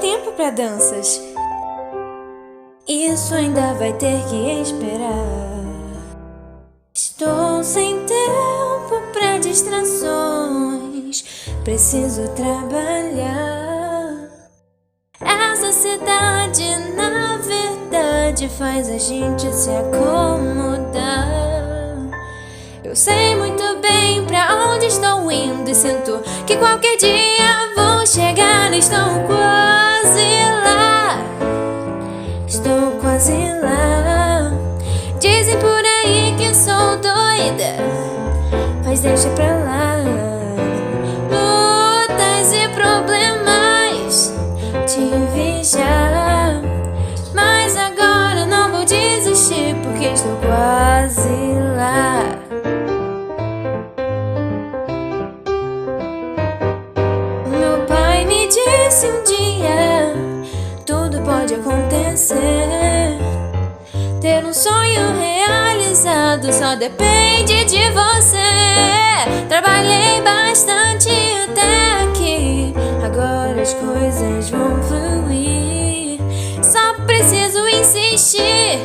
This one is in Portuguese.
tempo pra danças. Isso ainda vai ter que esperar. Estou sem tempo pra distrações. Preciso trabalhar. Essa cidade, na verdade, faz a gente se acomodar. Eu sei muito bem pra onde estou indo e sinto que qualquer dia vou chegar. Estou quase lá. Estou quase lá. Dizem por aí que sou doida, mas deixa pra lá. Lutas e problemas tive já, mas agora não vou desistir porque estou quase lá. Meu pai me disse um dia: tudo pode acontecer. Ter um sonho realizado só depende de você. Trabalhei bastante até aqui, agora as coisas vão fluir. Só preciso insistir.